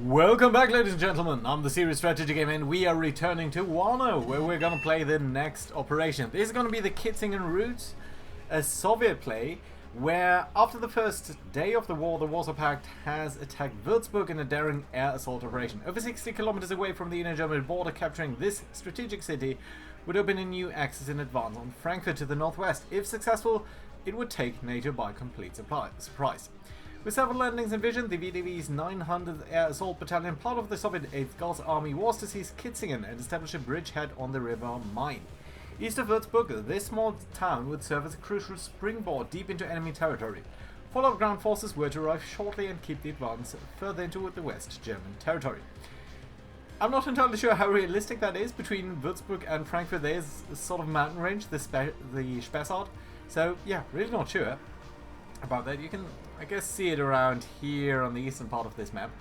Welcome back, ladies and gentlemen. I'm the Serious Strategy Game, and we are returning to WARNO, where we're gonna play the next operation. This is gonna be the Kitzingen route, a Soviet play, where after the first day of the war, the Warsaw Pact has attacked Würzburg in a daring air assault operation. Over 60 kilometers away from the inner German border, capturing this strategic city would open a new axis in advance on Frankfurt to the northwest. If successful, it would take NATO by complete surprise. With several landings envisioned, the VDV's 900th Air Assault Battalion, part of the Soviet 8th Gauss Army, was to seize Kitzingen and establish a bridgehead on the river Main. East of Würzburg, this small town would serve as a crucial springboard deep into enemy territory. Follow-up ground forces were to arrive shortly and keep the advance further into the West German territory. I'm not entirely sure how realistic that is. Between Würzburg and Frankfurt there's a sort of mountain range, the Spessart. So yeah, really not sure about that. You can, I guess, see it around here on the eastern part of this map.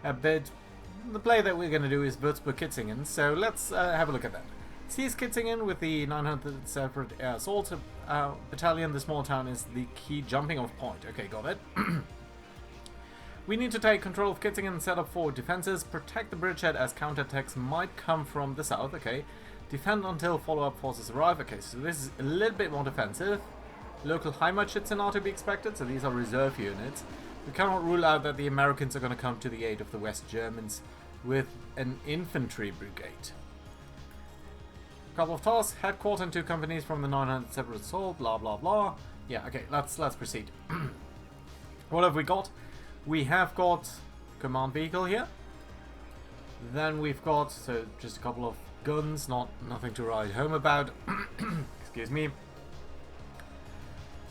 But the play that we're going to do is Würzburg-Kitzingen, so let's have a look at that. Seize Kitzingen with the 900th Separate Air Assault Battalion. The small town is the key jumping off point. Okay, got it. We need to take control of Kitzingen and set up forward defenses. Protect the bridgehead as counterattacks might come from the south. Okay. Defend until follow-up forces arrive. Okay, so this is a little bit more defensive. Local Heimatschützen are to be expected, so these are reserve units. We cannot rule out that the Americans are going to come to the aid of the West Germans with an infantry brigade. A couple of tasks, headquarter and 2 companies from the 900 Separate Assault, blah blah blah. Yeah, okay, let's proceed. What have we got? We have got command vehicle here. Then we've got, so just a couple of guns, nothing to write home about. Excuse me.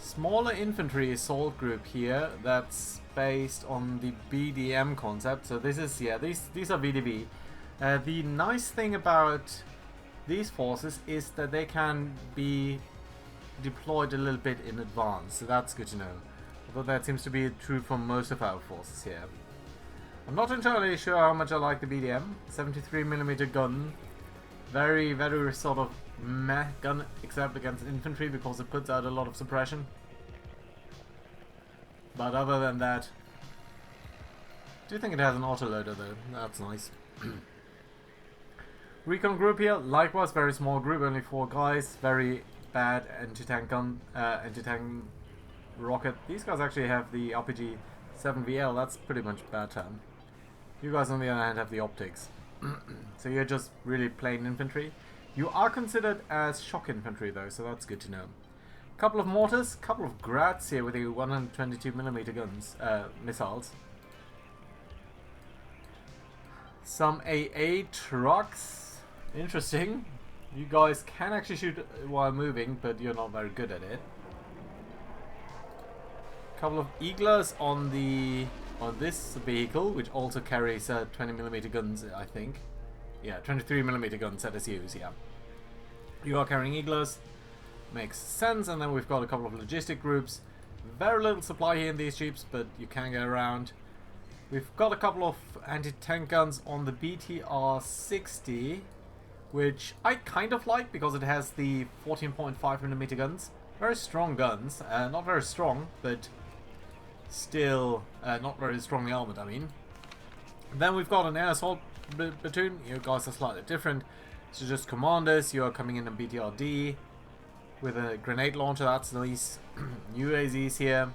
Smaller infantry assault group here that's based on the BDM concept. So this is, yeah, these are VDV. The nice thing about these forces is that they can be deployed a little bit in advance, so that's good to know. Although that seems to be true for most of our forces here. I'm not entirely sure how much I like the BDM. 73mm gun. Very, very sort of meh gun, except against infantry because it puts out a lot of suppression. But other than that, I do think it has an autoloader though. That's nice. Recon group here, likewise very small group, only 4 guys. Very bad anti-tank gun, anti-tank rocket. These guys actually have the RPG 7VL. That's pretty much bad term. You guys on the other hand have the optics. So you're just really plain infantry. You are considered as shock infantry though, so that's good to know. Couple of mortars, couple of Grads here with the 122mm guns, missiles. Some AA trucks. Interesting. You guys can actually shoot while moving, but you're not very good at it. Couple of Eaglers on this vehicle, which also carries 20mm guns, I think. Yeah, 23mm guns at SUs, yeah. You are carrying Eaglers. Makes sense, and then we've got a couple of logistic groups. Very little supply here in these jeeps, but you can get around. We've got a couple of anti-tank guns on the BTR-60, which I kind of like because it has the 14.5mm guns. Very strong guns. Not very strong, but still not very strongly armored, I mean. Then we've got an air assault platoon. You guys are slightly different. So just commanders. You are coming in on BTRD with a grenade launcher. That's nice. UAZs here.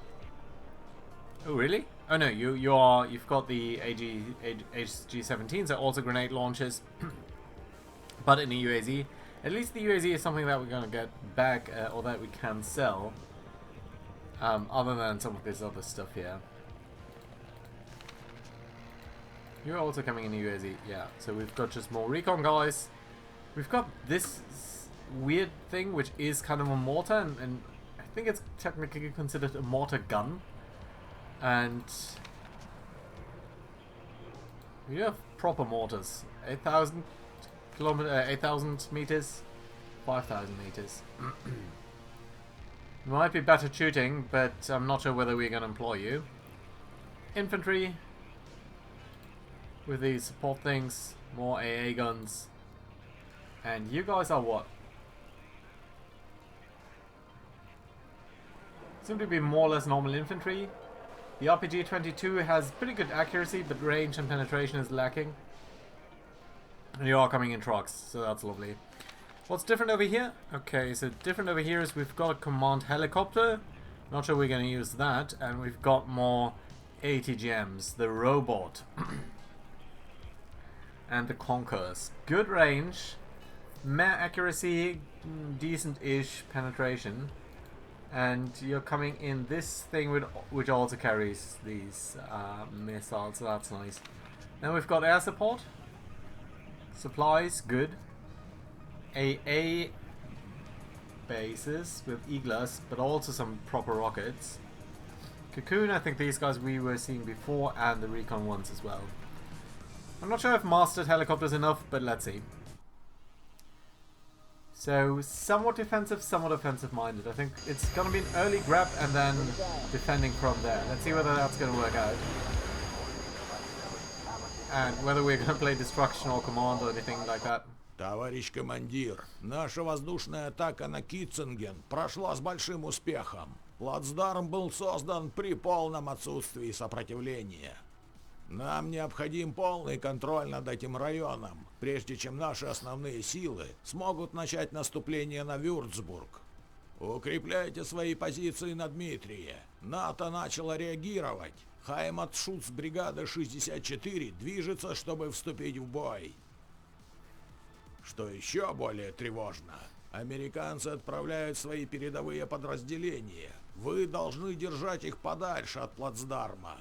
Oh really? Oh no, you've got the HG-17s are also grenade launchers, but in a UAZ. At least the UAZ is something that we're gonna get back, or that we can sell. Other than some of this other stuff here. You're also coming in a UAZ, yeah. So we've got just more recon guys. We've got this weird thing which is kind of a mortar, and I think it's technically considered a mortar gun. And we have proper mortars. 8,000 meters, 5,000 meters. Might be better shooting, but I'm not sure whether we're going to employ you. Infantry with these support things, more AA guns. And you guys are what? Seem to be more or less normal infantry. The RPG-22 has pretty good accuracy, but range and penetration is lacking. And you are coming in trucks, so that's lovely. What's different over here? Okay, so different over here is we've got a command helicopter. Not sure we're going to use that. And we've got more ATGMs. The robot. And the Conquerors. Good range. Meh accuracy. Decent-ish penetration. And you're coming in this thing which also carries these missiles. So that's nice. Then we've got air support. Supplies. Good. AA bases with Eagles, but also some proper rockets. Cocoon, I think these guys we were seeing before, and the recon ones as well. I'm not sure if mastered helicopters enough, but let's see. So, somewhat defensive, somewhat offensive minded. I think it's going to be an early grab and then defending from there. Let's see whether that's going to work out. And whether we're going to play destruction or command or anything like that. Товарищ командир, наша воздушная атака на Kitzingen прошла с большим успехом. Плацдарм был создан при полном отсутствии сопротивления. Нам необходим полный контроль над этим районом, прежде чем наши основные силы смогут начать наступление на Вюрцбург. Укрепляйте свои позиции на Дмитрие. НАТО начало реагировать. Хаймат-Шутц бригады 64 движется, чтобы вступить в бой. Что еще более тревожно, американцы отправляют свои передовые подразделения. Вы должны держать их подальше от плацдарма.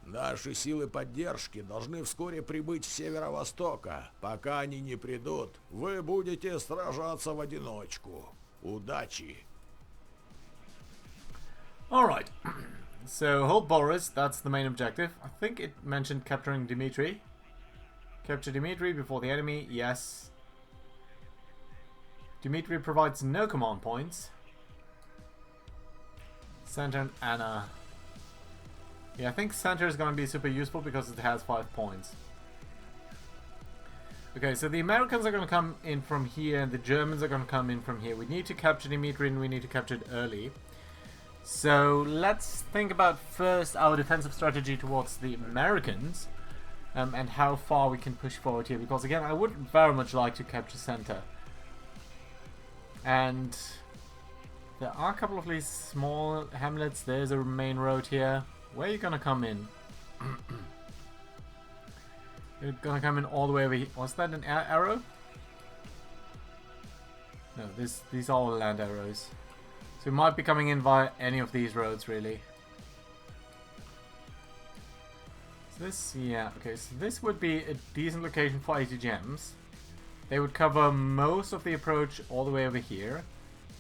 Наши силы поддержки должны вскоре прибыть с северо-востока. Пока они не придут, вы будете сражаться в одиночку. Удачи! Alright, so hold Boris, that's the main objective. I think it mentioned capturing Dmitry. Capture Dmitry before the enemy, yes. Dmitry provides no command points. Center and Anna. Yeah, I think center is going to be super useful because it has 5 points. Okay, so the Americans are going to come in from here and the Germans are going to come in from here. We need to capture Dmitry and we need to capture it early. So let's think about first our defensive strategy towards the Americans. And how far we can push forward here, because again I would very much like to capture center. And there are a couple of these small hamlets. There's a main road here. Where are you gonna come in? You're gonna come in all the way over here. Was that an arrow? No, these are all land arrows. So we might be coming in via any of these roads really. This, yeah, okay, so this would be a decent location for ATGMs. They would cover most of the approach all the way over here.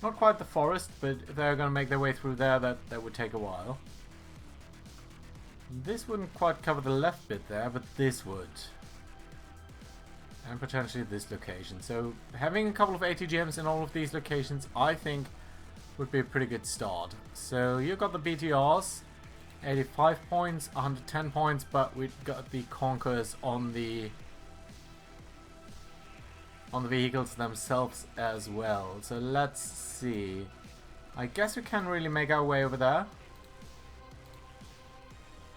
Not quite the forest, but if they're going to make their way through there, that would take a while. This wouldn't quite cover the left bit there, but this would. And potentially this location. So having a couple of ATGMs in all of these locations, I think, would be a pretty good start. So you've got the BTRs. 85 points, 110 points, but we've got the Conquerors on the vehicles themselves as well. So let's see. I guess we can really make our way over there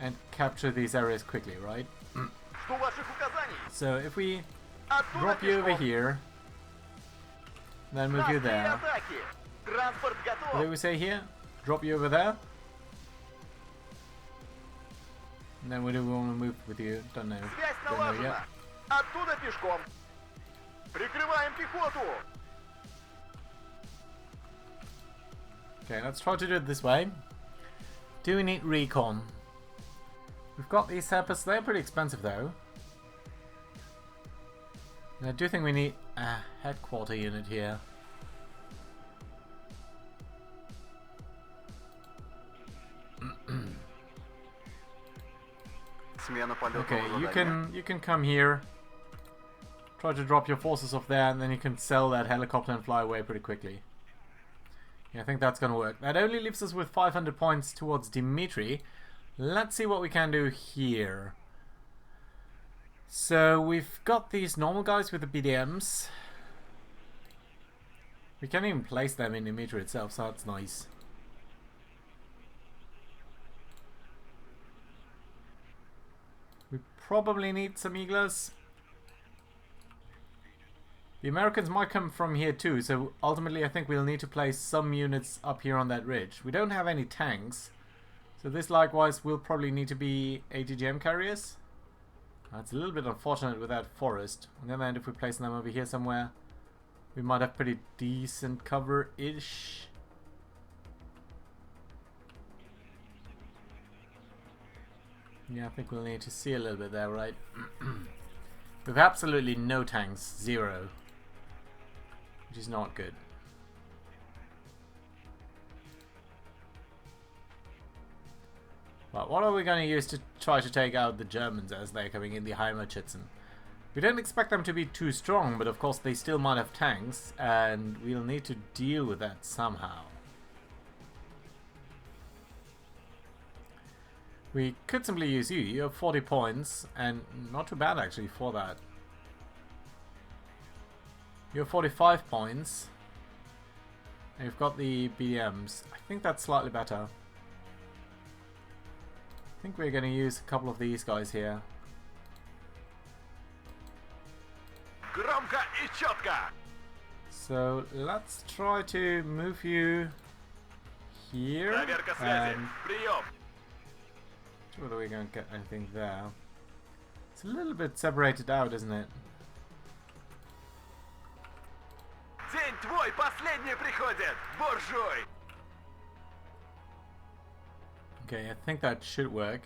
and capture these areas quickly, right? So if we drop you over here, then move you there. What do we say here? Drop you over there. And then where do we want to move with you? Don't know. Don't know yet. Okay, let's try to do it this way. Do we need recon? We've got these Seppers. They're pretty expensive though. And I do think we need a headquarter unit here. Okay, you can come here. Try to drop your forces off there, and then you can sell that helicopter and fly away pretty quickly. Yeah, I think that's gonna work. That only leaves us with 500 points towards Dmitry. Let's see what we can do here. So we've got these normal guys with the BDMs. We can even place them in Dmitry itself, so that's nice. We probably need some Eaglers. The Americans might come from here too, so ultimately I think we'll need to place some units up here on that ridge. We don't have any tanks, so this likewise will probably need to be ATGM carriers. That's a little bit unfortunate with that forest. On the other hand, if we place them over here somewhere, we might have pretty decent cover-ish. Yeah, I think we'll need to see a little bit there, right? With absolutely no tanks, 0. Which is not good. But what are we going to use to try to take out the Germans as they're coming in the Heimatschützen? We don't expect them to be too strong, but of course they still might have tanks, and we'll need to deal with that somehow. We could simply use you. You have 40 points, and not too bad actually for that. You have 45 points. And you've got the BMs. I think that's slightly better. I think we're going to use a couple of these guys here. So let's try to move you here. And whether we're going to get anything there. It's a little bit separated out, isn't it? Okay, I think that should work.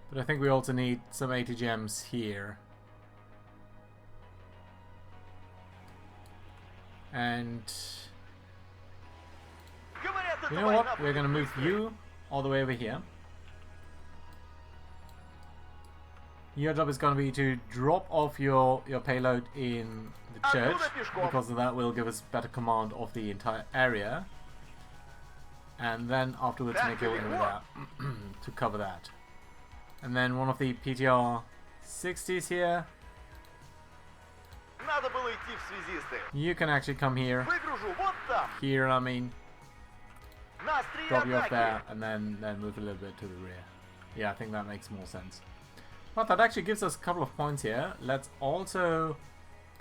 But I think we also need some ATGMs here. And you know what? We're going to move you all the way over here. Your job is going to be to drop off your payload in the church, because of that will give us better command of the entire area. And then afterwards make your way over there to cover that. And then one of the PTR 60s here. You can actually come here. Here, I mean. Drop you off there and then move a little bit to the rear. Yeah, I think that makes more sense. But that actually gives us a couple of points here. Let's also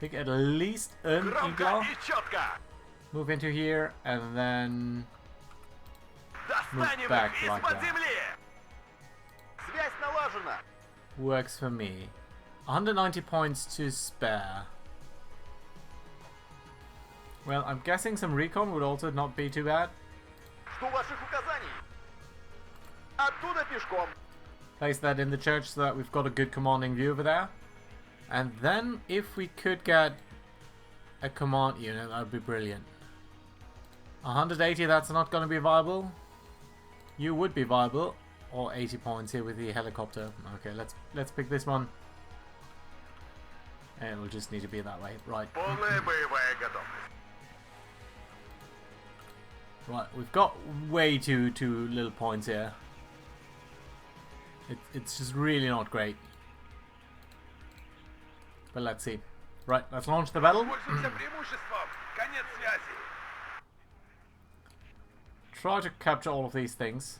pick at least an Eagle. Move into here and then move back like that. Works for me. 190 points to spare. Well, I'm guessing some recon would also not be too bad. Place that in the church so that we've got a good commanding view over there. And then if we could get a command unit, that would be brilliant. 180, that's not going to be viable. You would be viable. Or 80 points here with the helicopter. Okay, let's pick this one. And it'll just need to be that way. Right. Right, we've got way too little points here. It's just really not great. But let's see. Right, let's launch the battle. Try to capture all of these things.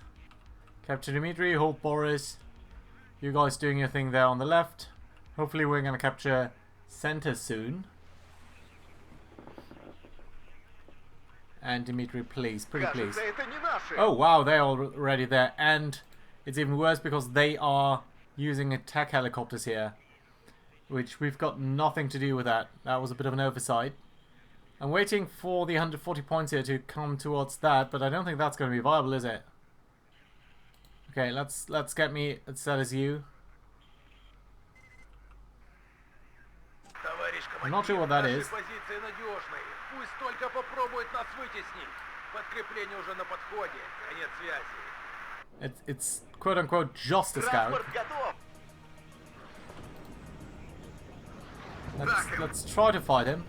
Capture Dmitry, hold Boris. You guys doing your thing there on the left. Hopefully we're going to capture center soon. And Dmitry, please, pretty please. Oh wow, they're already there. And it's even worse because they are using attack helicopters here. Which we've got nothing to do with that. That was a bit of an oversight. I'm waiting for the 140 points here to come towards that, but I don't think that's going to be viable, is it? Okay, let's get me as set as you. I'm not sure what that is. It's quote unquote just a scout. Let's try to fight him.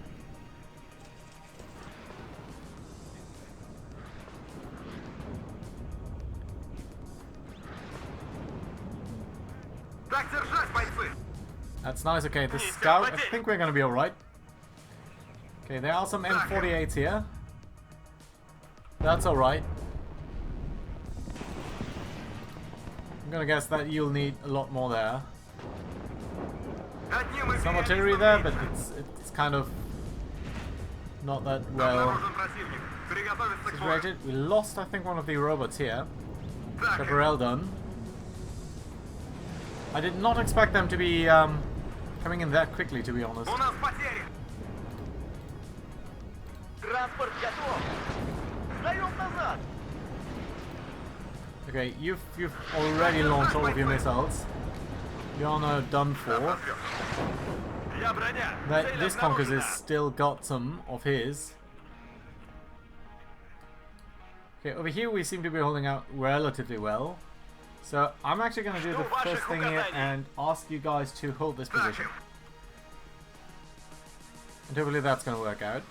That's nice. Okay, the scout, I think we're going to be alright. Okay, there are some M48s here. That's alright. I'm going to guess that you'll need a lot more there. Some artillery there, but it's kind of not that well situated. We lost, I think, one of the robots here. Cabrel done. I did not expect them to be coming in that quickly, to be honest. Okay, you've already launched all of your missiles. You're now done for. This Conqueror has still got some of his. Okay, over here we seem to be holding out relatively well. So I'm actually going to do the first thing here and ask you guys to hold this position. And hopefully that's going to work out.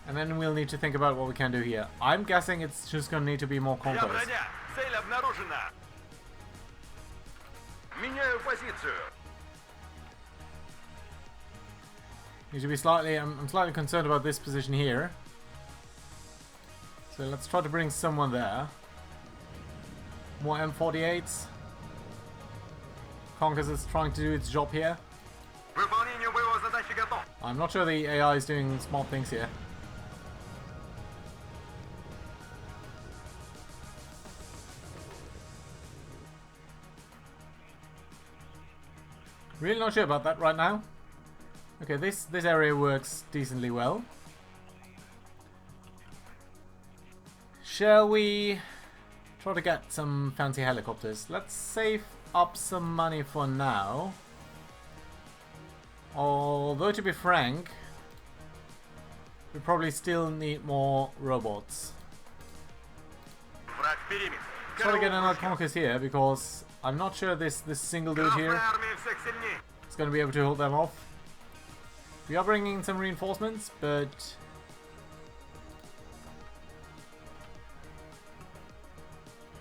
And then we'll need to think about what we can do here. I'm guessing it's just going to need to be more conquest. Need to be slightly. I'm slightly concerned about this position here. So let's try to bring someone there. More M48s. Conquest is trying to do its job here. I'm not sure the AI is doing smart things here. Really not sure about that right now. Okay, this area works decently well. Shall we try to get some fancy helicopters? Let's save up some money for now. Although, to be frank, we probably still need more robots. Try to get another conquest here because I'm not sure this single dude here is going to be able to hold them off. We are bringing in some reinforcements, but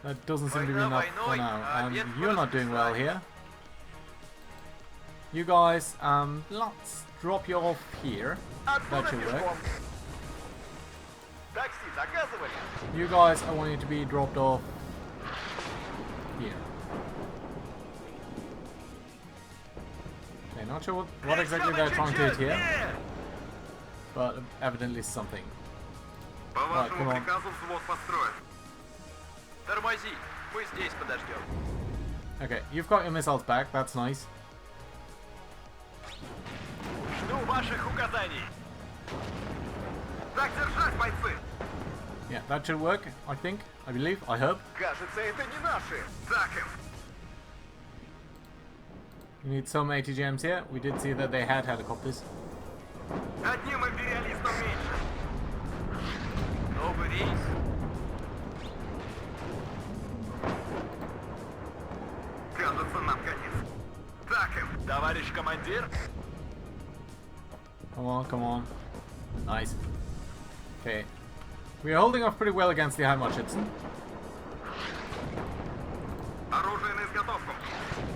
that doesn't seem to be enough for now. You're not doing well here. You guys, let's drop you off here. That should work. You guys, I want you to be dropped off here. Okay, not sure what exactly they're trying to hit here, but evidently something. Right, come on. Okay, you've got your missiles back, that's nice. Yeah, that should work, I think, I believe, I hope. We need some ATGMs here. We did see that they had helicopters. Come on, come on. Nice. Okay. We are holding off pretty well against the Heimatschützen.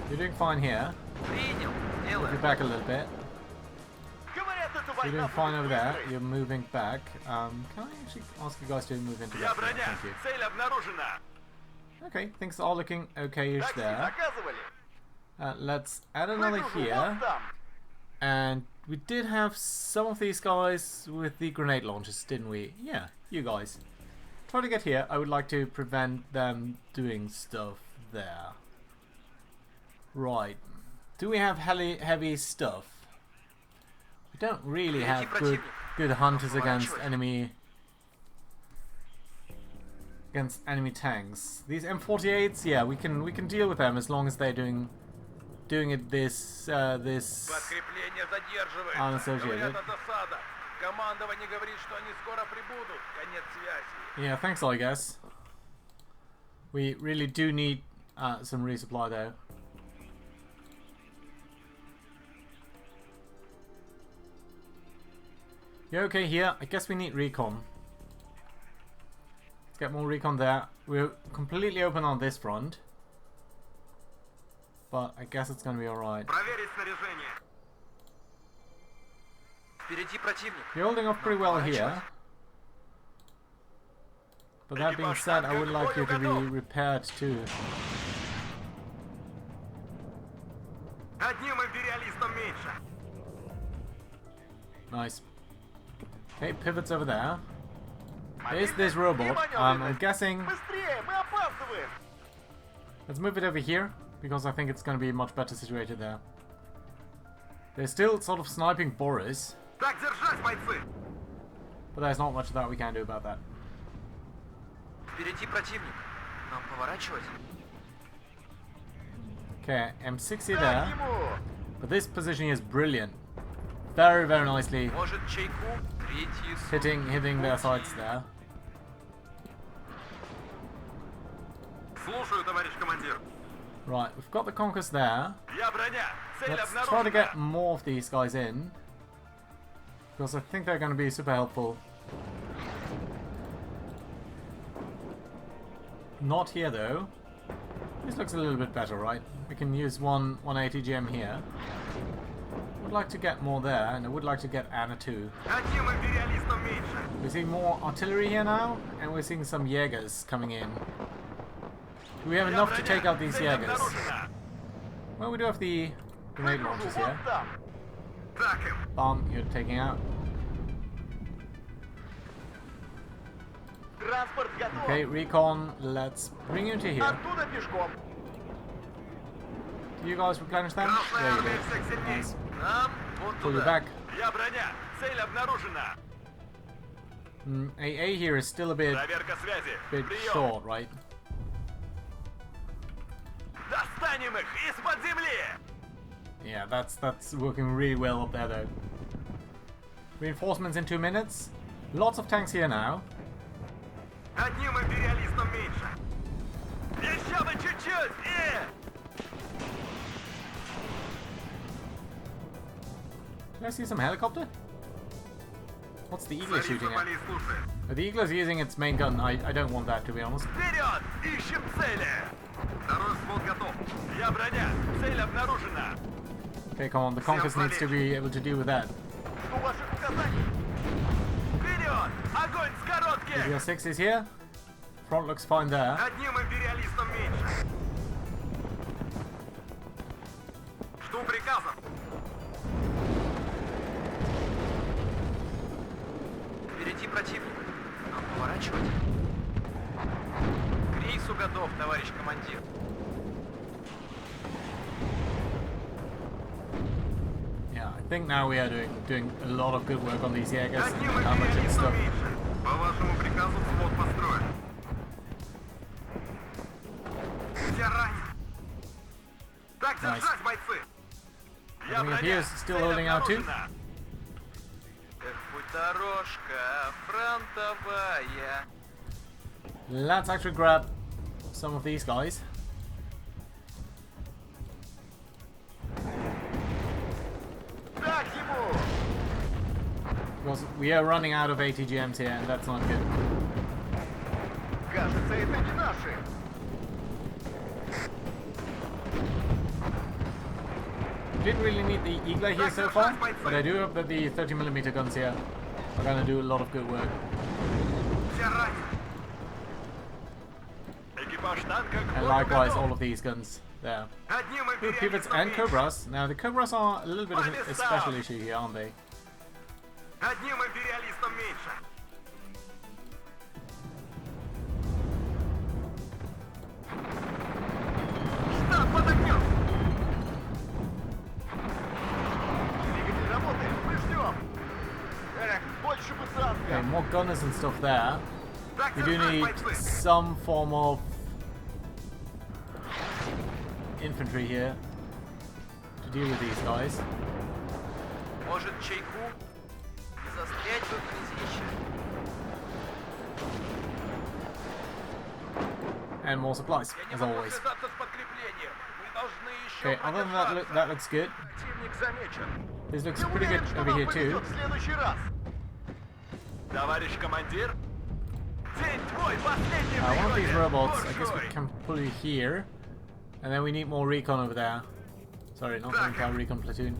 You're doing fine here. Move you back a little bit. You're doing fine over there. You're moving back. Can I actually ask you guys to move into that? Thank you. Okay, things are looking okay-ish there. Let's add another here. And we did have some of these guys with the grenade launchers, didn't we? Yeah, you guys. Try to get here. I would like to prevent them doing stuff there. Right. Do we have heavy stuff? We don't really have good hunters against enemy tanks. These M48s, yeah, we can deal with them as long as they're doing it this unassociated. Yeah, thanks, I guess. We really do need some resupply though. You okay here? I guess we need recon. Let's get more recon there. We're completely open on this front. But I guess it's gonna be alright. You're holding off pretty well here. But that being said, I would like you to be repaired too. Одним империалистом меньше. Nice. Okay, pivots over there. There's this robot. I'm guessing. Быстрее, мы опаздываем. Let's move it over here, because I think it's going to be much better situated there. They're still sort of sniping Boris, Так держать, бойцы. but there's not much that we can do about that. Впереди противник. Нам поворачивать? Okay, M60 Так there, ему. but this positioning is brilliant. Very, very nicely Может, чайку? Третий hitting their sights there. Слушаю, товарищ командир. Right, we've got the Conquest there. Я броня. Цель Let's try обнаружена. to get more of these guys in, because I think they're going to be super helpful. Not here though. This looks a little bit better, right? We can use one ATGM here. Would like to get more there, and I would like to get Anna too. Одним империалистом меньше. We're seeing more artillery here now, and we're seeing some Jaegers coming in. Do we have Я enough to броня. take out these Цель Jaegers? обнаружена. Well, we do have the grenade launchers Вот here. там. Так им. Bomb, you're taking out. Транспорт готов. Okay, recon, let's bring you to here. Оттуда пешком. Do you guys replenish them? Красная There you армия go. всех сильней. Nice. Нам вот Pull you туда. back. Я броня. Цель обнаружена. AA here is still a bit Проверка связи. Прием. short, right? Достанем их из-под земли. Yeah, that's working really well up there though. Reinforcements in 2 minutes. Lots of tanks here now. Одним империалистом меньше. Еще бы чуть-чуть. Can I see some helicopter? What's the Eagle Царица shooting at? полей слушает. The Eagle is using its main gun. I don't want that, to be honest. Вперед! Ищем цели! Второй взвод готов. Я броня. Цель обнаружена. Okay, come on. The Conquest needs to be able to deal with that. Жду ваших указаний. Вперед! Огонь с коротких! The 6 is here. Front looks fine there. Одним империалистом меньше. Жду приказов. Впереди противник. Нам поворачивать? К рейсу готов, товарищ командир. Yeah, I think now we are doing a lot of good work on these Jaegers Одним and damage and империалистом stuff. меньше. По вашему приказу взвод построен. Я ранен. Так Nice. держать, бойцы! Я I think броня. he is still Цель holding out too. обнаружена. Эх, путь дорожка фронтовая. Let's actually grab some of these guys. Так ему! Because we are running out of ATGMs here, and that's not good. Кажется, это не наши. Didn't really need the Eagle here so far, but I do hope that the 30mm guns here are going to do a lot of good work. Я ранен. Экипаж танка к And бою likewise, готов. all of these guns there. Одним Two pivots империалистом and меньше. Cobras. Now, the Cobras are a little bit of a special issue here, aren't they? Одним империалистом меньше. Штаб под огнем. Двигатель работает. Мы ждем. Эх, больше бы Okay, танка. more gunners and stuff there. Так We do держать, need бойцы. some form of infantry here to deal with these guys. Может, чайку? Не застрять бы в грязище. And more supplies, Я не as могу always. связаться с подкреплением. Мы должны еще Okay, other than that, that looks good. Противник замечен. This looks Не pretty good уверен, что over нам here too. повезет в следующий раз. Товарищ командир, день твой, последний One of these пригоден. robots, I guess we Буржуй. can pull you here. And then we need more recon over there. Sorry, not the entire recon platoon.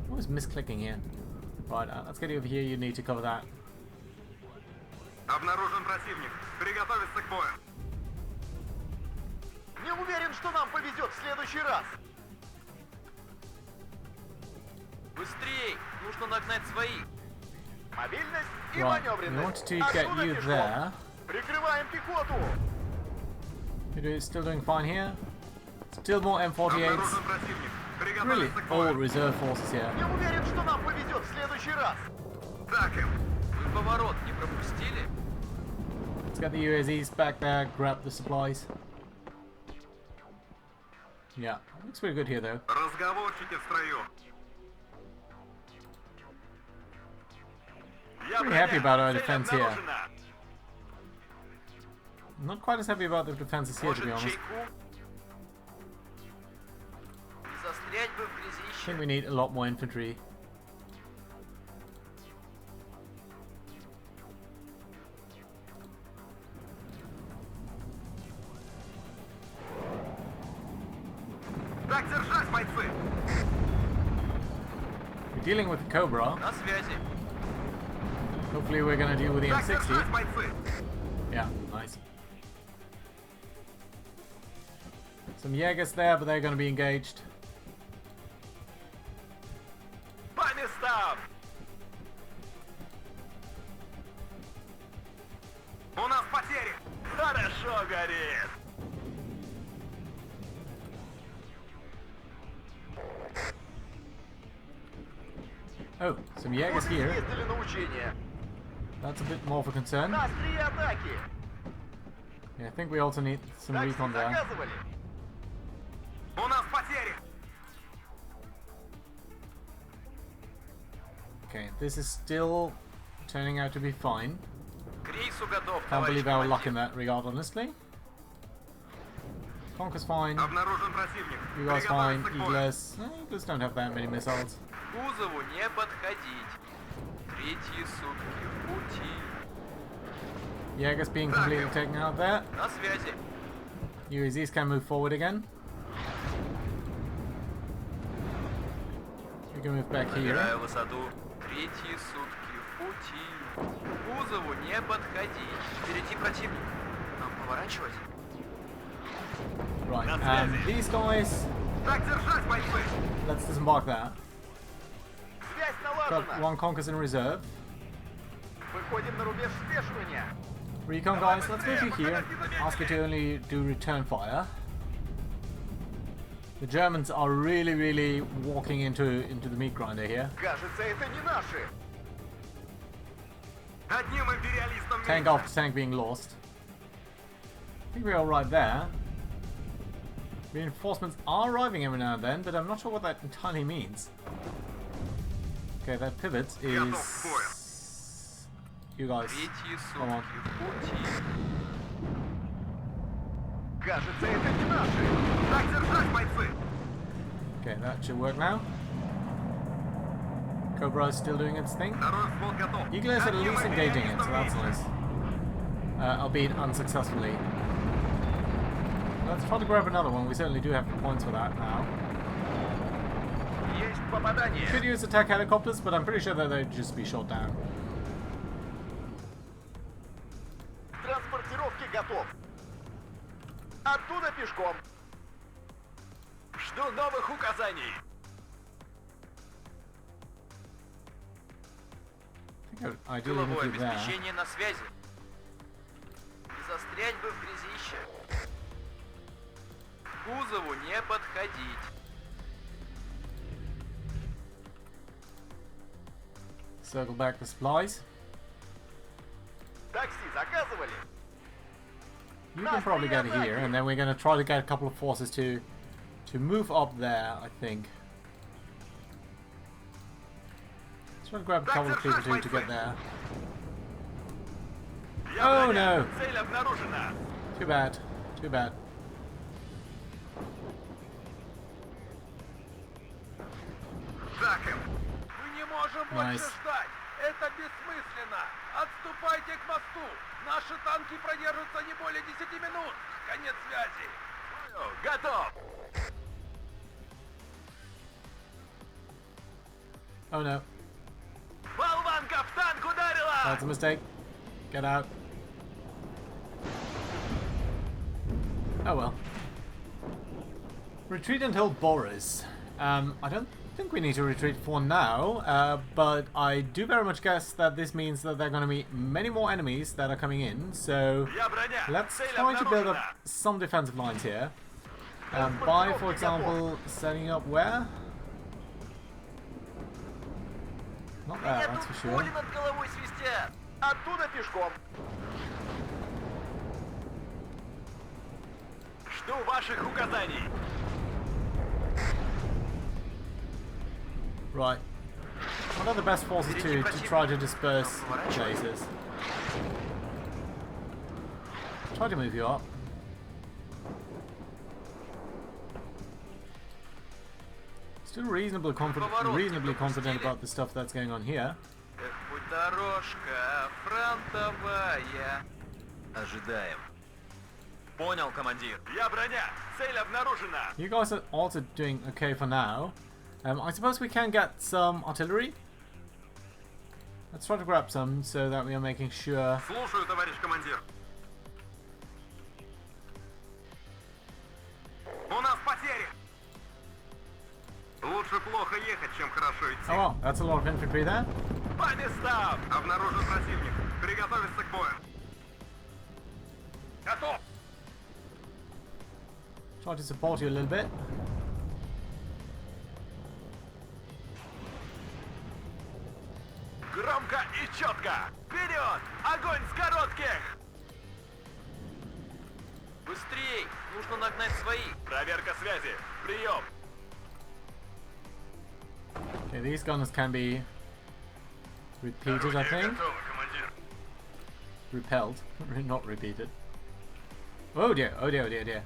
What was misclicking here? Right, let's get you over here. You need to cover that. Обнаружен противник. Приготовиться к бою. Не уверен, что нам повезет в следующий раз. нужно нагнать своих. Мобильность и Right, we маневренность. wanted to get Отсюда you пешком. there. Прикрываем пехоту. You're still doing fine here. Still more M48s. Обнаружен противник. Really, Приготовиться к all бою. reserve forces here. Не уверен, что нам повезет в следующий раз. Так им. Вы поворот не пропустили? Let's get the UAZs back there, grab the supplies. Yeah, looks pretty good here though. Разговорчики в строю. Я Pretty happy about our Цель defense here. обнаружена. I'm not quite as happy about the defenses here, to be Может, honest. чайку? Не застрять бы в I грязище. think we need a lot more infantry. Так держать, бойцы. We're dealing with the Cobra. На связи. Hopefully we're gonna deal with the Так M60. держать, бойцы. Yeah, nice. Some Jaegers there, but they're gonna be engaged. По местам. У нас потери. Хорошо горит. Oh, some Jaegers here. Ездили на учения. That's a bit more of a concern. На острие атаки. Yeah, I think we also need some Такси recon there. заказывали. У нас потери. Okay, this is still turning out to be fine. К рейсу готов, Can't товарищ believe our luck in командир. that regard, honestly. Conquer's fine. Обнаружен противник. You guys fine. Приготовиться к бою. Eagles. Eagles don't have that many missiles. К кузову не подходить. Третьи сутки в пути. Jaegers being completely taken out there. На связи. UAZs can move forward again. We can move back here. Набираю высоту. Третьи сутки в пути. К кузову не подходить. Впереди противник. Нам поворачивать? Right, На and связи. these guys, Так держать, бойцы. let's disembark that. Связь Got налажена. one Conquer's in reserve. Выходим на рубеж спешивания. Recon guys, let's move you here. Ask you to only do return fire. The Germans are really walking into the meat grinder here. Кажется, это не наши. Одним империалистом Tank меньше. after tank being lost. I think we're alright there. Reinforcements are arriving every now and then, but I'm not sure what that entirely means. Okay, that pivot is... You guys, Третьи come on. сутки в пути. Кажется, это не наши. Так держать, бойцы. Okay, that should work now. Cobra is still doing its thing. Второй взвод готов. Eagle is at Одним least engaging it, so империалистом that's меньше. nice. Albeit unsuccessfully. Let's try to grab another one. We certainly do have the points for that now. Есть попадание. Could use attack helicopters, but I'm pretty sure that they'd just be shot down. Транспортировки готов. Оттуда пешком. Жду новых указаний. I think I'd ideally move Тыловое you there. обеспечение на связи. Не застрять бы в грязище. К кузову не подходить. Circle back the supplies. Такси заказывали. You can probably get here, and then we're going to try to get a couple of forces to move up there, I think. Let's try to grab a couple of people to get there. Я Oh, броня. no. Цель обнаружена. Too bad. Too bad. Так им. Мы не можем больше Nice. ждать. Это бессмысленно. Отступайте к мосту. Наши танки продержатся не более 10 минут. Конец связи. Готов. Oh no. Болванка в танк ударила. That's a mistake. Get out. Oh well. Retreat until Boris. I don't think we need to retreat for now, but I do very much guess that this means that there are going to be many more enemies that are coming in, so let's try to build up some defensive lines here. By, for example, setting up where? Not there, that's for sure. над головой свистят. Оттуда пешком. Жду ваших указаний. Right. What are the best forces to try to disperse places? Try to move you up. Still reasonably confident about the stuff that's going on here. Эх, путь дорожка фронтовая. Ожидаем. Понял, командир. Я броня. Цель обнаружена. You guys are also doing okay for now. I suppose we can get some artillery. Let's try to grab some so that we are making sure. Слушаю, товарищ командир. У нас потери. Лучше плохо ехать, чем хорошо идти. Oh well, that's a lot of infantry there. По местам! Обнаружен противник. Приготовиться к бою. Готов! Try to support you a little bit. Громко и четко! Вперед! Огонь с коротких! Быстрей! Нужно нагнать своих. Проверка связи. Прием! Okay, these guns can be repeated, I think. Готово, командир. Repelled, not repeated. Oh dear, oh dear, oh dear, dear.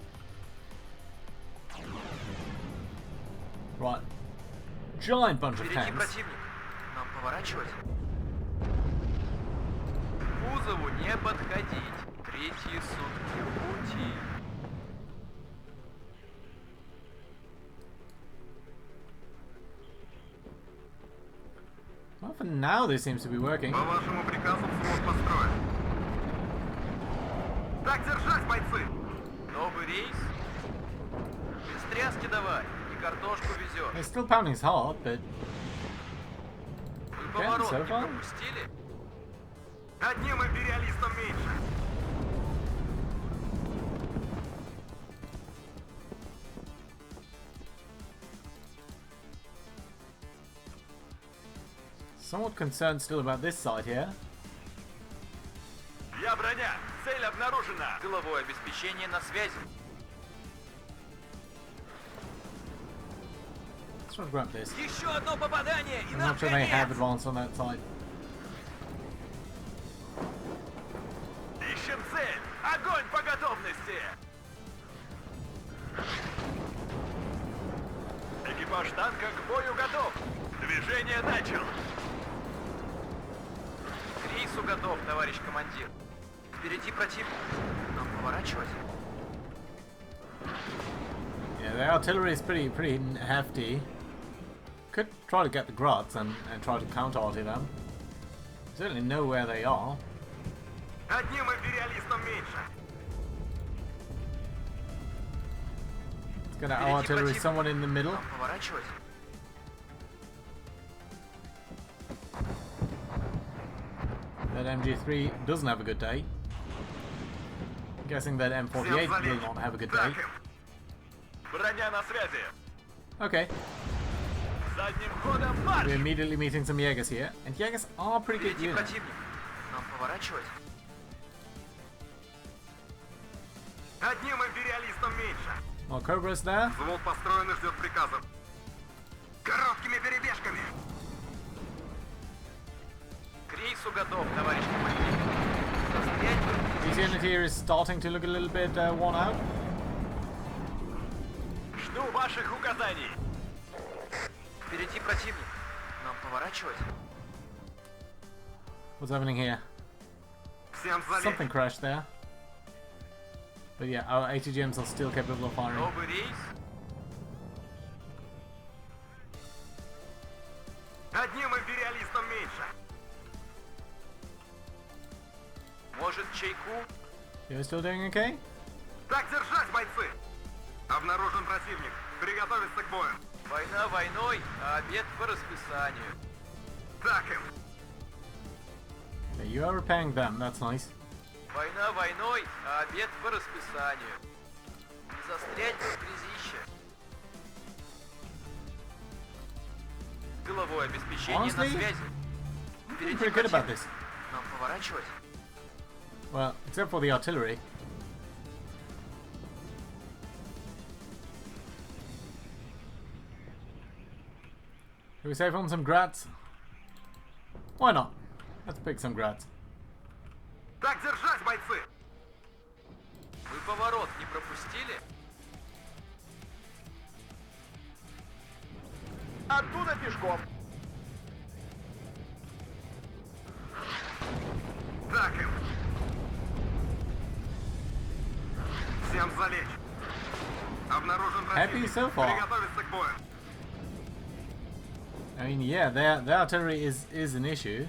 Right. Giant bunch of Впереди tanks. противник. Нам поворачивать. К кузову не подходить. Третьи сутки в пути. Well, for now this seems to be working. По вашему приказу взвод построен. Так держать, бойцы! Новый рейс. Без тряски давай. И картошку везет. It's still pounding his heart, but Вы so поворот не far. пропустили? Одним империалистом меньше. somewhat concerned still about this side here. Я броня. Цель обнаружена. Тыловое обеспечение на связи. Let's try to grab this. Еще одно попадание, и I'm нам not sure they have конец. advanced on that side. Ищем цель. Огонь по готовности. Экипаж танка к бою готов. Движение начал. К рейсу готов, товарищ командир. Впереди противник. Нам поворачивать. Yeah, the artillery is pretty hefty. Could try to get the Grots and try to counter-arty them. Certainly know where they are. Одним империалистом меньше. Let's get our artillery somewhat in the middle. Нам поворачивать. That MG3 doesn't have a good day. I'm guessing that M48 will not have a good day. Так им. Броня на связи. Okay, Задним ходом марш. we're immediately meeting some Jaegers here. And Jaegers are pretty good Впереди units. противник. Нам поворачивать. Одним империалистом меньше. More Cobras there. Взвод построен и ждет приказов. Короткими перебежками. К рейсу готов, товарищ командир. Застрять бы. This unit here is starting to look a little bit worn out. Жду ваших указаний. Впереди противник. Нам поворачивать. What's happening here? Всем залезть. Something crashed there. But yeah, our ATGMs are still capable of firing. Новый рейс. Одним империалистом меньше. Может, чайку? You're still doing okay? Так держать, бойцы. Обнаружен противник. Приготовиться к бою. Война войной, а обед по расписанию. Так им. Okay, you are repaying them, that's nice. Война войной, а обед по расписанию. Не застрять в грязище. Тыловое обеспечение на Honestly, связи. I'm pretty good about this. Нам поворачивать? Well, except for the artillery. Should we save on some grats? Why not? Let's pick some grats. Так держать, бойцы! Вы поворот не пропустили? Оттуда пешком. Так им. Всем залечь. Обнаружен Happy противник. so far. Приготовиться к бою. I mean, yeah, their artillery is an issue.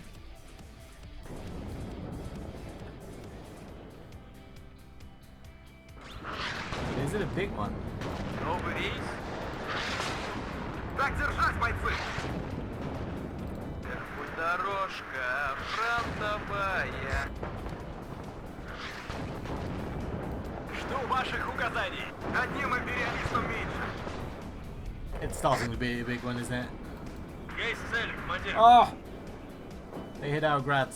But is it a big one? Новый рейс? Так держать, бойцы! Путь дорожка фронтовая. Жду ваших указаний. Одним империалистом меньше. It's starting to be a big one, isn't it? Есть цель, командир. Oh! They hit our grats.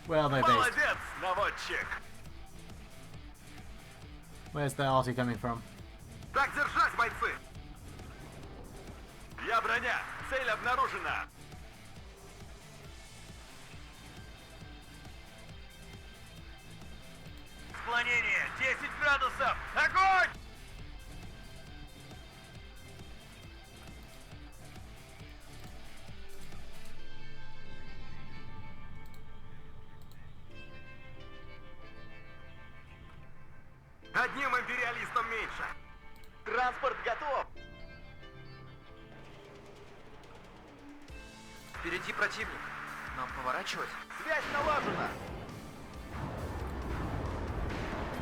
Where are they based? Молодец, наводчик. Where's the arty coming from? Так держать, бойцы! Я броня. Цель обнаружена. Склонение 10 градусов. Огонь! Одним империалистом меньше. Транспорт готов. Впереди противник. Нам поворачивать? Связь налажена.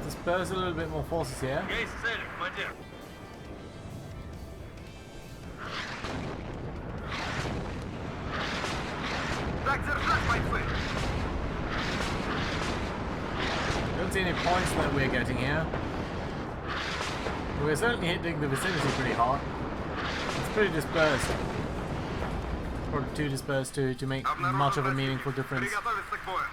Disperse a little bit more forces here. Есть цель, командир. Так держать, бойцы. Don't see any points that we're getting here. We're certainly hitting the vicinity pretty hard. It's pretty dispersed. Probably too dispersed to make much of a meaningful difference. Приготовиться к бою.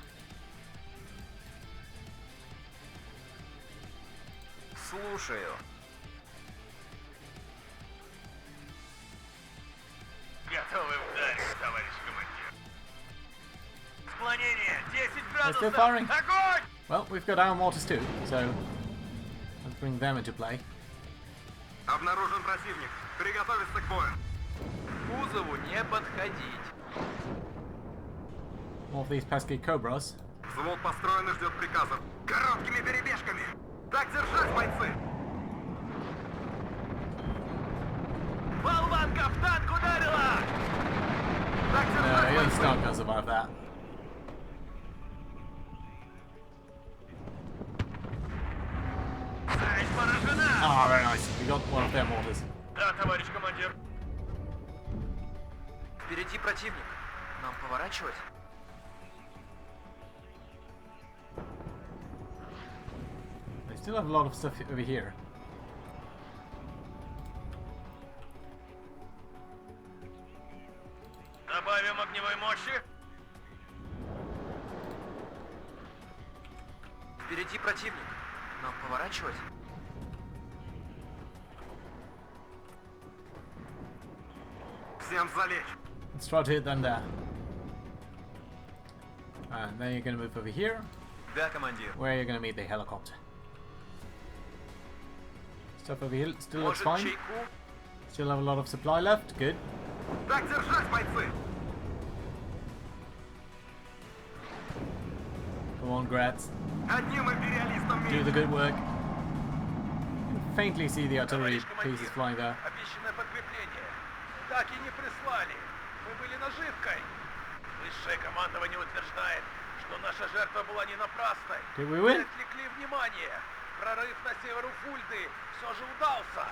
Слушаю. Готовы ударить, товарищ командир. Склонение 10 They're still градусов. firing. Огонь! Well, we've got our mortars too, so let's bring them into play. Обнаружен противник. Приготовиться к бою. К кузову не подходить. More of these pesky cobras. Взвод построен и ждет приказов. Короткими перебежками. Так держать, бойцы. Болванка в танк ударила. Так No, держать, even бойцы. Stark can't survive that. Цель поражена. Ah, very nice. We got one of their mortars. Да, товарищ командир. Впереди противник. Нам поворачивать? They still have a lot of stuff over here. Добавим огневой мощи. Впереди противник. Нам поворачивать? Всем залечь. Let's try to hit them there. And then you're going to move over here, Да, командир. where you're going to meet the helicopter. Stuff over here still looks Может, fine. чайку? Still have a lot of supply left. Good. Так держать, бойцы. Come on, Grats. Одним империалистом Do меньше. the good work. You can faintly see the artillery pieces flying there. Обещанное подкрепление. Так и не прислали. Мы были наживкой. Высшее командование утверждает, что наша жертва была не напрасной. Did we win? Отвлекли внимание. Прорыв на север у Фульды все же удался.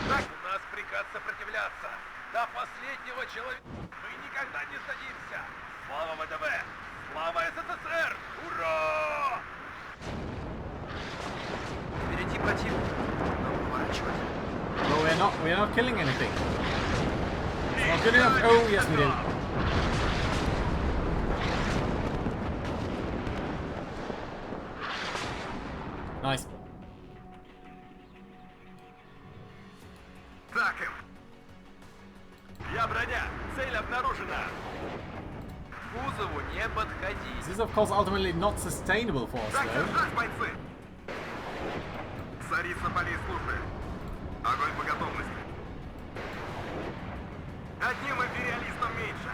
Так, у нас приказ сопротивляться. До последнего человека. Мы никогда не сдадимся. Слава ВДВ! Слава СССР! Ура! Впереди противник. Нам поворачивать. But we're not killing anything. It's not good enough. Oh, yes we do. Nice. Так им. Я броня. Цель обнаружена. К кузову не подходить. This is of course ultimately not sustainable for us Так though. держать, бойцы. Царица полей службы. Огонь по готовности. Одним империалистом меньше.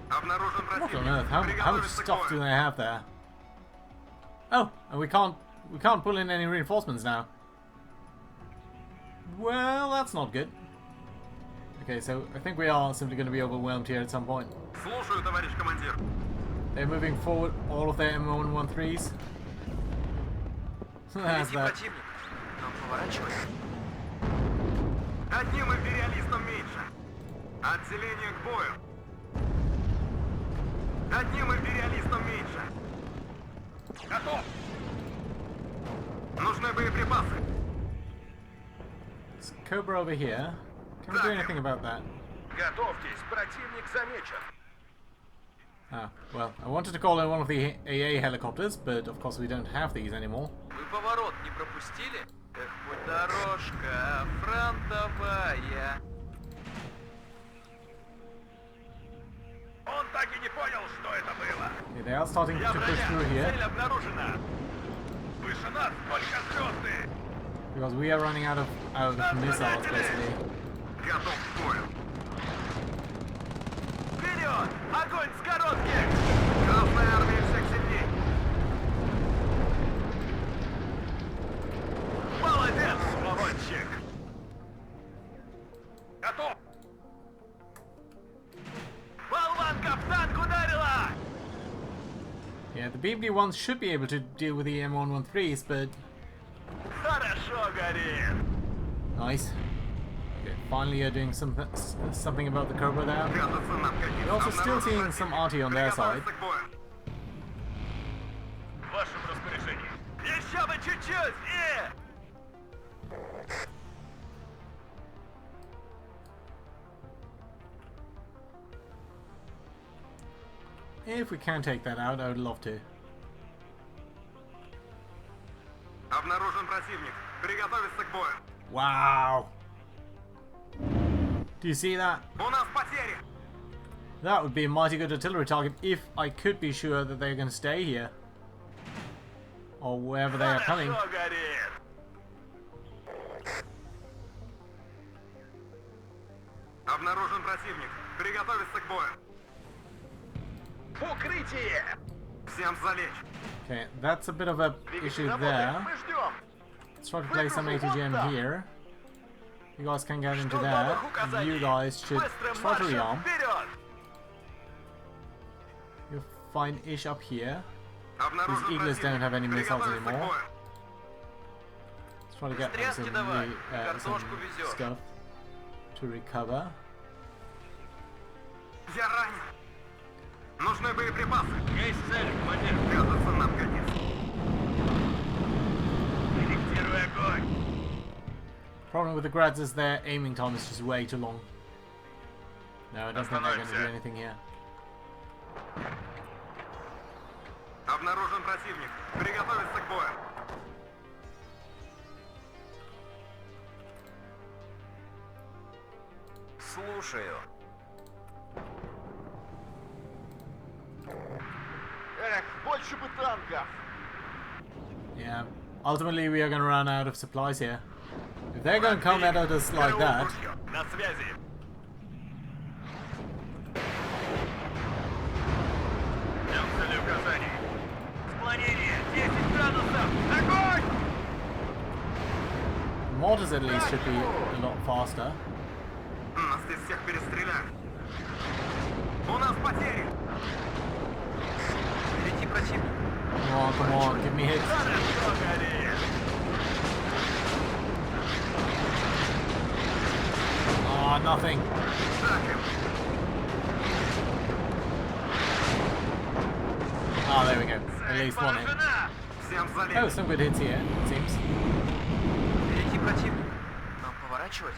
Обнаружен What on противник. earth? How much Приготовиться к stuff do бою. they have there? Oh, and we can't pull in any reinforcements now. Well, that's not good. Okay, so I think we are simply going to be overwhelmed here at some point. Слушаю, товарищ командир. They're moving forward, all of their M113s. That's Впереди that. противник. Нам поворачивать. Одним империалистом меньше. Отделение к бою. Одним империалистом меньше. Готов. Нужны боеприпасы. It's Cobra over here. Can we do anything about that? Готовьтесь, противник замечен. Ah, well, I wanted to call in one of the AA helicopters, but of course we don't have these anymore. Вы поворот не пропустили? Эх, путь дорожка фронтовая. Он так и не понял, что это было. Okay, they are starting Я to push броня. through here, Цель обнаружена. Выше нас только звезды. because we are running out of missiles, basically. Готов к бою. Вперед! Огонь с коротких! Красная армия всех сильней. Молодец, слободчик! Готов! Болванка в танк ударила! Yeah, the BMD-1s should be able to deal with the M113s, but Хорошо горит! nice. Okay, finally you're doing something about the Cobra there. Прятаться нам конец. We're also still seeing some RT on their side. Приготовиться к бою. В вашем распоряжении. Еще бы чуть-чуть! If we can take that out, I would love to. Обнаружен противник. Приготовиться к бою. Wow! Do you see that? У нас потери. That would be a mighty good artillery target if I could be sure that they're going to stay here. Or wherever they are coming. Хорошо горит. Обнаружен противник. Приготовиться к бою. Укрытие! Всем залечь. Okay, that's a bit of a issue there. Мы ждем. Let's try to play some ATGM here. You guys can get into there. You guys should Быстрым try to маршем rearm. вперед! You'll find Ish up here. Обнаружен These Eagles don't have any missiles Приготовиться к anymore. бою. Let's try to get Стрелки some, давай, some картошку везёшь. stuff to recover. Я ранен. Нужны боеприпасы. Есть цель, командир. Прятаться нам конец. Корректируй огонь. Problem with the grads is their aiming time is just way too long. No, I don't think they're going to do anything here. Обнаружен противник. Приготовиться к бою. Слушаю. Эх, больше бы танков. Yeah, ultimately we are going to run out of supplies here. If they're going to come at us like that, На связи. Ждем цели указаний. Склонение 10 градусов. Огонь! mortars at least should be a lot faster. Нас здесь всех перестреляют. У нас потери. Впереди противник. Come on, give me hits. Хорошо горит. got nothing. Oh, there we go. At least one hit. Oh, some good hits here, it seems. Впереди противник. Нам поворачивать?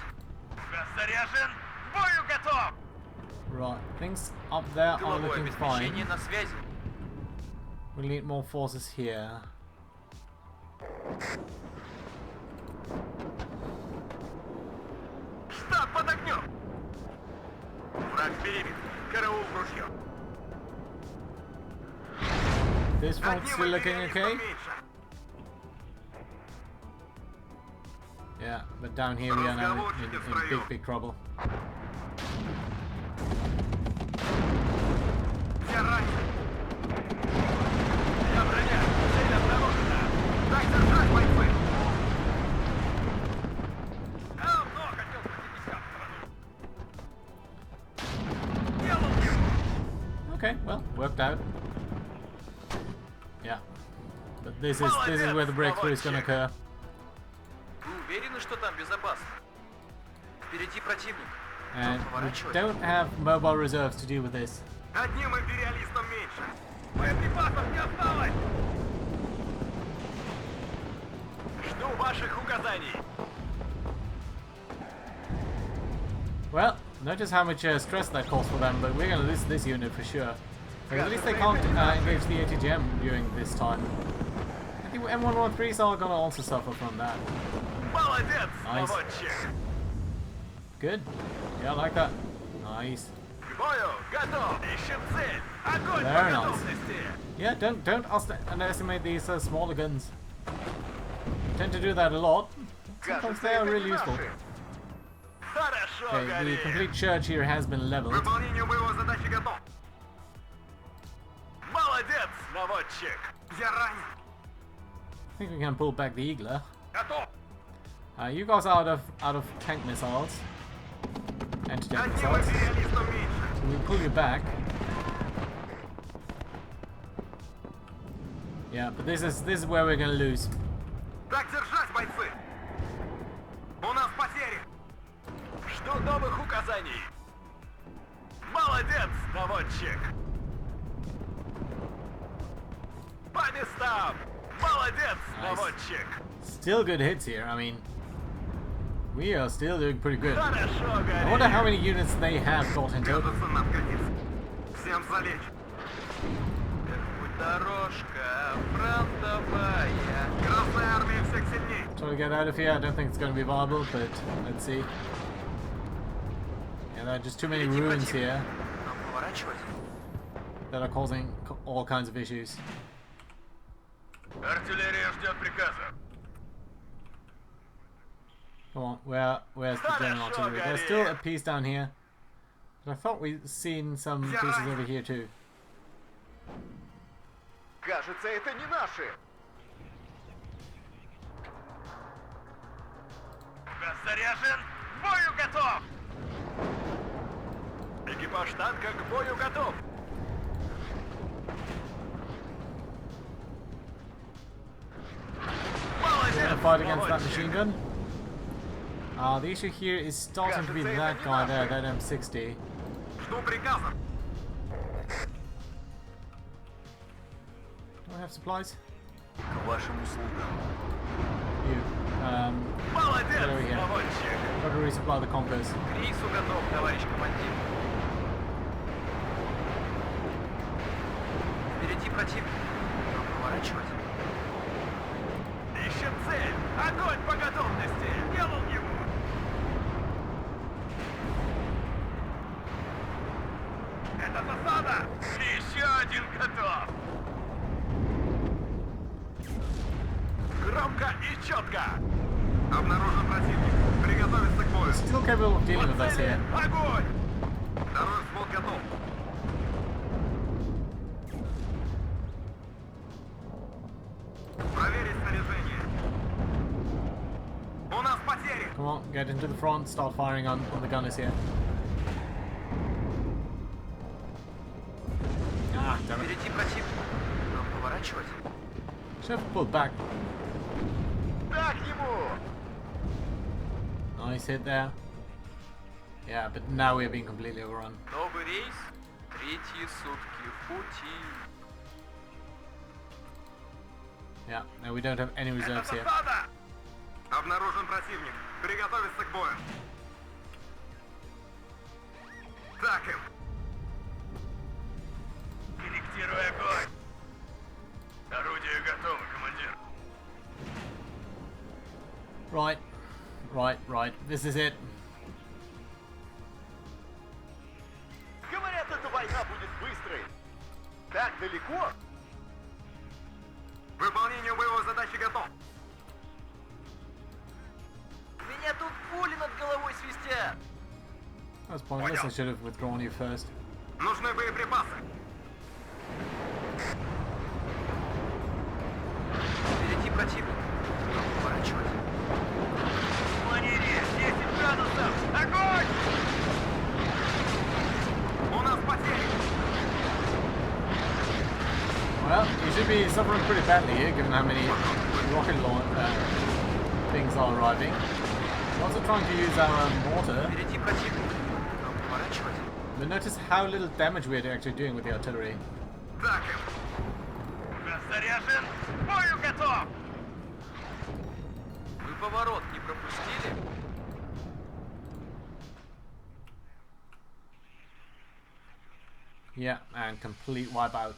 Заряжен! К бою готов! Right, things up there are Тыловое looking обеспечение fine. на связи. We'll need more forces here. Штаб под огнем! Враг перебит. Караул в ружье. This one's still looking okay. Yeah, but down here we are now in big trouble. Все ранены. Я броня. Цель обнаружена. Так держать, бойцы. Давно хотел по 50 Делал его. Okay, well, worked out. Yeah, but this is where the breakthrough is going to occur. Вы уверены, что там безопасно? Впереди противник. And Нам we поворачивать? don't have mobile reserves to deal with this. Одним империалистом меньше. Боеприпасов не осталось. Жду ваших указаний. Well, notice how much stress that calls for them, but we're going to lose this unit for sure. But at least they can't engage the ATGM during this time. I think M113s are going to also suffer from that. Молодец, Nice. наводчик. Good. Yeah, I like that. Nice. К бою готов. Ищем цель. Огонь Very по nice. готовности. Yeah, don't underestimate these smaller guns. Tend to do that a lot. Sometimes they are really useful. Хорошо, Okay, the Гарри. complete church here has been leveled. Выполнению боевой задачи готов. Молодец, наводчик. Я ранен. I think we can pull back the Eagler. Готов. You guys are out of tank missiles. Anti-tank Одним missiles. империалистом меньше. So we pull you back. Yeah, but this is where we're gonna lose. Так держать, бойцы. У нас потери. Жду новых указаний. Молодец, наводчик. По местам. Молодец, Nice. наводчик. Still good hits here. I mean, we are still doing pretty good. Хорошо, I Гарри. wonder how many units they have got in total. Прятаться нам конец. Всем залечь. Дорожка фронтовая. Красная армия всех сильней. Try to get out of here. I don't think it's going to be viable, but let's see. Yeah, there are just too many Впереди ruins противник. here Нам поворачивать? that are causing all kinds of issues. Артиллерия ждет приказа. Come on, where's the German artillery? There's still a piece down here. But I thought we'd seen some pieces over here too. Кажется, это не наши. Заряжен, к бою готов. Экипаж танка к бою готов. Gonna fight against that machine gun. The issue here is starting to be that guy there, that M60. Жду приказа. Do I have supplies? К вашим услугам. You. Молодец, There we go. наводчик. Got to resupply the Conkers. К рейсу готов, товарищ командир. Впереди противник. Нам поворачивать? Ищем цель. Огонь по готовности. Делал ему. Это засада. Еще один готов. Громко и четко. Обнаружен противник. Приготовиться к бою. Still capable of dealing with us here. Огонь! Второй взвод готов. Проверить снаряжение. У нас потери. Come on, get into the front, start firing on the gunners here. Ah, damn it. Впереди противник. Нам поворачивать? Should have pulled back. Так ему! Nice hit there. Yeah, but now we're being completely overrun. Новый рейс. Третьи сутки в пути. Yeah, no, we don't have any reserves here. Засада! Обнаружен противник. Приготовиться к бою. Так им. Корректируй огонь. Орудия готовы, командир. Right. This is it. Говорят, эта война будет быстрой. Так далеко? Выполнение боевой задачи готов. Меня тут пули над головой свистят. That's pointless. I should have withdrawn you first. Нужны боеприпасы. Впереди противник. Поворачивать. Уклонение 10 градусов. Огонь! У нас потери. Well, you should be suffering pretty badly here, given how many rocket launch things are arriving. We're also trying to use our mortar, Впереди противник. Поворачивать. but notice how little damage we're actually doing with the artillery. Так им. Газ заряжен. К бою готов. Вы поворот не пропустили? Yeah, and complete wipeout.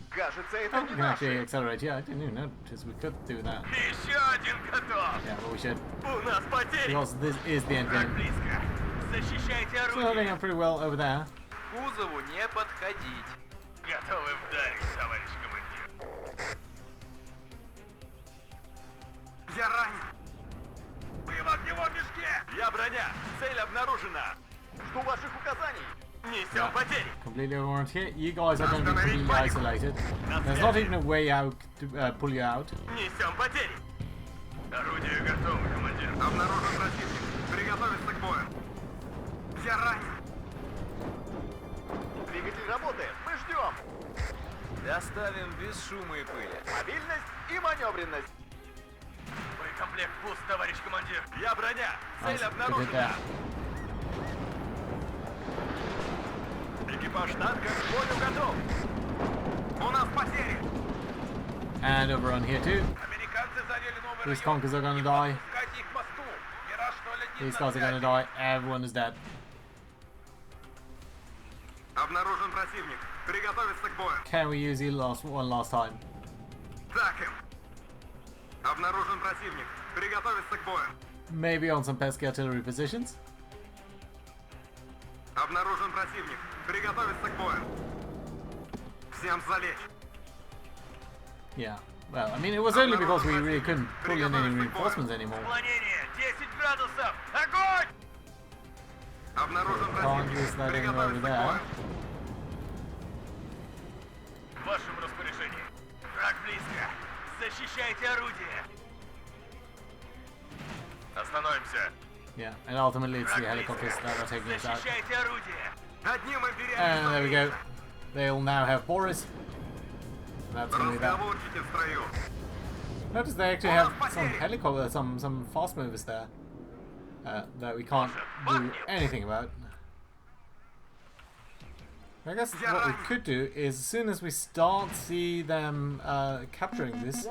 Кажется, это Oh, не we can actually наши. accelerate. Yeah, I didn't even notice we could do that. Еще один готов. Yeah, but we should, У нас потери. because this is the end Так game. близко. Защищайте So I think орудие. I'm pretty well over there. К кузову не подходить. Готовы вдарить, товарищ командир. Я ранен. Вы в огневом мешке. Я броня. Цель обнаружена. Жду ваших указаний. Несем потери. Completely overrun here. You guys are going to be completely isolated. There's not even a way out to pull you out. Несем потери. Орудие готово, командир. Обнаружен противник. Приготовиться к бою. Я ранен. Двигатель работает. Мы ждем. Доставим без шума и пыли. Мобильность и маневренность. Боекомплект пуст, товарищ командир. Я броня. Цель Nice. Good hit обнаружена. there. Экипаж танка к бою готов. У нас потери. And overrun here too. Американцы заняли новый These район. conkers are going to die. Пускайте их к мосту. Мираж 01 These на guys are going to связи. die. Everyone is dead. Обнаружен противник. Приготовиться к бою. Can we use you one last time? Так им. Обнаружен противник. Приготовиться к бою. Maybe on some pesky artillery positions. Обнаружен противник. Приготовиться к бою. Всем залечь. Yeah. Well, I mean, it was only because we really couldn't pull in any reinforcements anymore. Уклонение 10 градусов. Огонь! Обнаружен Can't use противник. that anywhere over Приготовиться к there. бою. В вашем распоряжении. Враг близко. Защищайте орудие. Остановимся. Yeah, and ultimately it's the helicopters that are taking us out. Защищайте орудие. Одним And there we go. империалистом. They'll now have Boris. That's gonna be that. Разговорчики в строю. Notice they actually have some helicopter, some fast movers there that we can't do anything about. I guess what we could do is as soon as we start see them capturing this,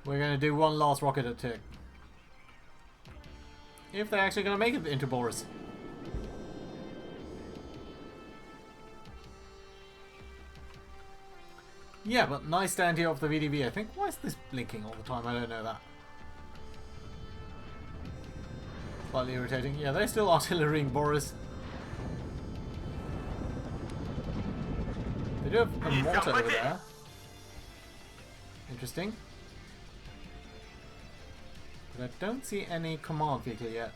we're going to do one last rocket attack. If they're actually going to make it into Boris. Yeah, but nice stand here off the VDV, I think. Why is this blinking all the time? I don't know that. Slightly irritating. Yeah, they're still artillerying Boris. They do have a mortar over there. Interesting. But I don't see any command vehicle yet.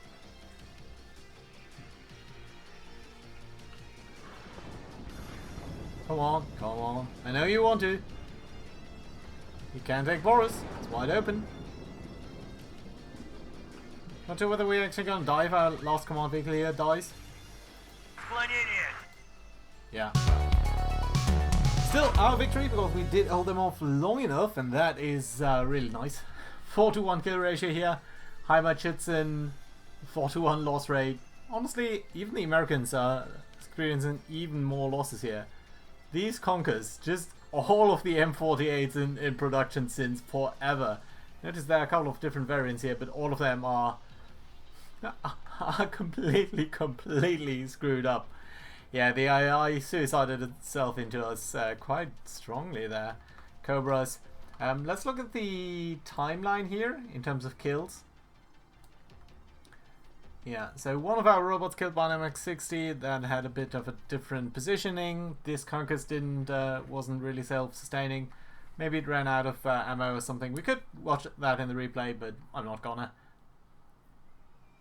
Come on, come on. I know you want to. You can take Boris. It's wide open. Not sure whether we're actually going to die if our last command vehicle here dies. Склонение. Yeah. Still our victory because we did hold them off long enough, and that is really nice. 4-to-1 kill ratio here. Heimatschützen 4-1 loss rate. Honestly, even the Americans are experiencing even more losses here. These conkers, just all of the M48s in production since forever. Notice there are a couple of different variants here, but all of them are completely screwed up. Yeah, the AI suicided itself into us quite strongly there. Cobras. Let's look at the timeline here in terms of kills. Yeah, so one of our robots killed by an MX-60 that had a bit of a different positioning. This Conquest wasn't really self-sustaining. Maybe it ran out of ammo or something. We could watch that in the replay, but I'm not gonna.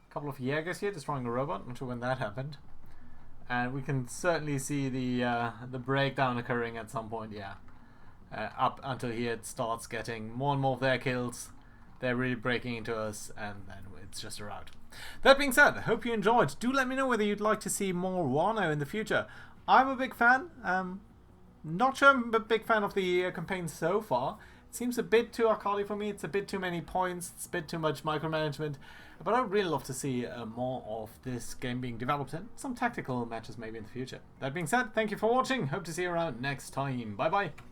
A couple of Jaegers here destroying a robot. Not sure when that happened. And we can certainly see the breakdown occurring at some point. Yeah, up until here it starts getting more and more of their kills. They're really breaking into us, and then it's just a rout. That being said, I hope you enjoyed. Do let me know whether you'd like to see more WARNO in the future. I'm a big fan. Not sure I'm a big fan of the campaign so far. It seems a bit too arcade for me. It's a bit too many points. It's a bit too much micromanagement. But I would really love to see more of this game being developed and some tactical matches maybe in the future. That being said, thank you for watching. Hope to see you around next time. Bye bye.